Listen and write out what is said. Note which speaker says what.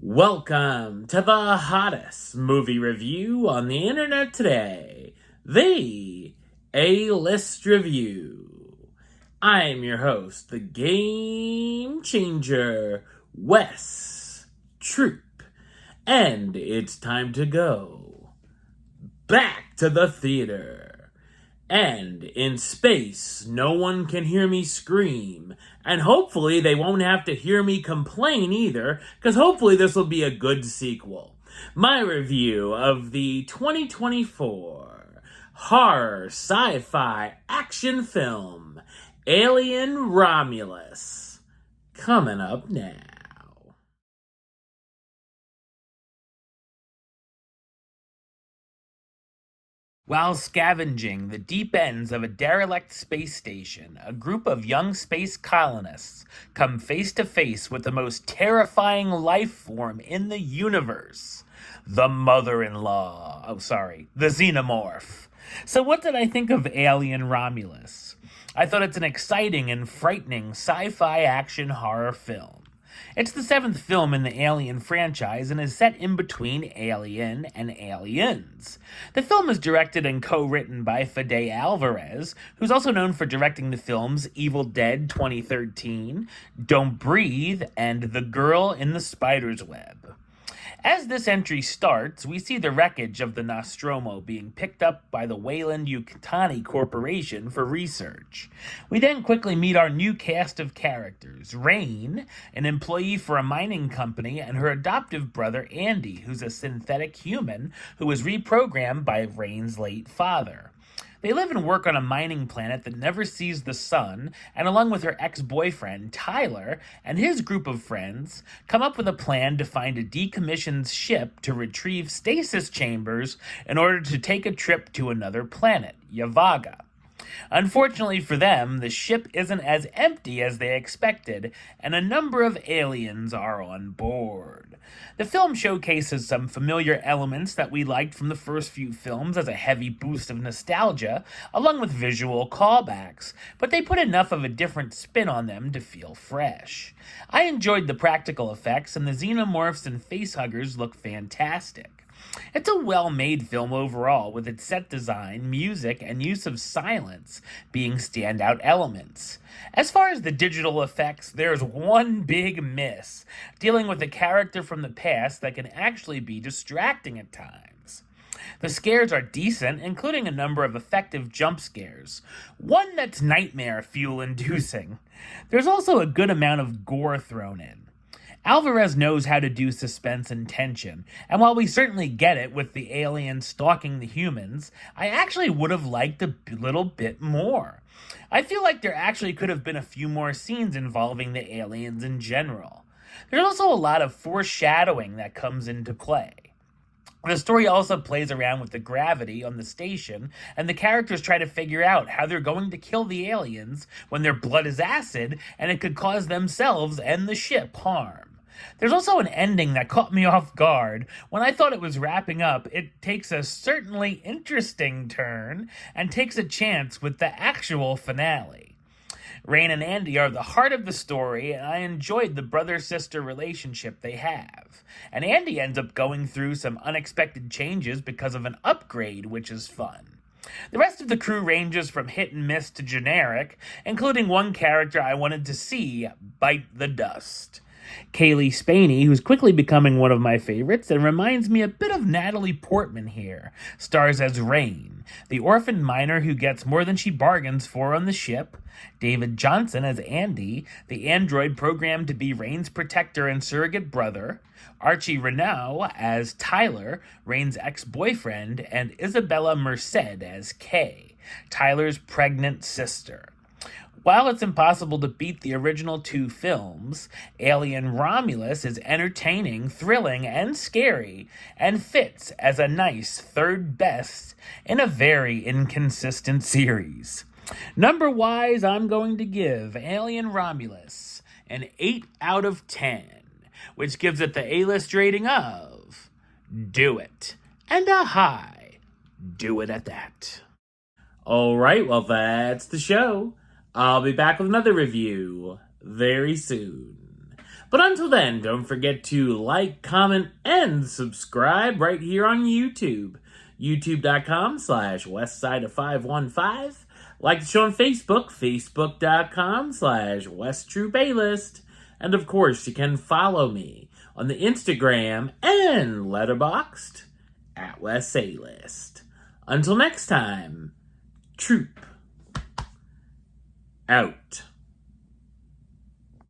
Speaker 1: Welcome to the hottest movie review on the internet today, the A-List Review. I'm your host, the Game Changer, Wes Troop, and it's time to go back to the theater. And in space, no one can hear me scream. And hopefully they won't have to hear me complain either, because hopefully this will be a good sequel. My review of the 2024 horror sci-fi action film, Alien Romulus, coming up now. While scavenging the deep ends of a derelict space station, a group of young space colonists come face to face with the most terrifying life form in the universe, the mother-in-law. The xenomorph. So what did I think of Alien Romulus? I thought it's an exciting and frightening sci-fi action horror film. It's the seventh film in the Alien franchise and is set in between Alien and Aliens. The film is directed and co-written by Fede Alvarez, who's also known for directing the films Evil Dead 2013, Don't Breathe, and The Girl in the Spider's Web. As this entry starts, we see the wreckage of the Nostromo being picked up by the Weyland-Yutani Corporation for research. We then quickly meet our new cast of characters, Rain, an employee for a mining company, and her adoptive brother Andy, who's a synthetic human who was reprogrammed by Rain's late father. They live and work on a mining planet that never sees the sun, and along with her ex-boyfriend, Tyler, and his group of friends, come up with a plan to find a decommissioned ship to retrieve stasis chambers in order to take a trip to another planet, Yavaga. Unfortunately for them, the ship isn't as empty as they expected, and a number of aliens are on board. The film showcases some familiar elements that we liked from the first few films as a heavy boost of nostalgia, along with visual callbacks, but they put enough of a different spin on them to feel fresh. I enjoyed the practical effects, and the xenomorphs and facehuggers look fantastic. It's a well-made film overall, with its set design, music, and use of silence being standout elements. As far as the digital effects, there's one big miss, dealing with a character from the past that can actually be distracting at times. The scares are decent, including a number of effective jump scares, one that's nightmare fuel-inducing. There's also a good amount of gore thrown in. Alvarez knows how to do suspense and tension, and while we certainly get it with the aliens stalking the humans, I actually would have liked a little bit more. I feel like there actually could have been a few more scenes involving the aliens in general. There's also a lot of foreshadowing that comes into play. The story also plays around with the gravity on the station, and the characters try to figure out how they're going to kill the aliens when their blood is acid, and it could cause themselves and the ship harm. There's also an ending that caught me off guard. When I thought it was wrapping up, it takes a certainly interesting turn and takes a chance with the actual finale. Rain and Andy are the heart of the story, and I enjoyed the brother-sister relationship they have. And Andy ends up going through some unexpected changes because of an upgrade, which is fun. The rest of the crew ranges from hit and miss to generic, including one character I wanted to see bite the dust. Kaylee Spaney, who's quickly becoming one of my favorites and reminds me a bit of Natalie Portman here, stars as Rain, the orphan miner who gets more than she bargains for on the ship, David Johnson as Andy, the android programmed to be Rain's protector and surrogate brother, Archie Renault as Tyler, Rain's ex-boyfriend, and Isabella Merced as Kay, Tyler's pregnant sister. While it's impossible to beat the original two films, Alien Romulus is entertaining, thrilling, and scary, and fits as a nice third best in a very inconsistent series. Number-wise, I'm going to give Alien Romulus an 8 out of 10, which gives it the A-list rating of do it, and a high do it at that. Alright, well that's the show. I'll be back with another review very soon. But until then, don't forget to like, comment, and subscribe right here on YouTube. YouTube.com/WestsideOf515. Like the show on Facebook, Facebook.com/WestTruePlaylist. And of course, you can follow me on the Instagram and Letterboxd at Wes A List. Until next time, Troop out.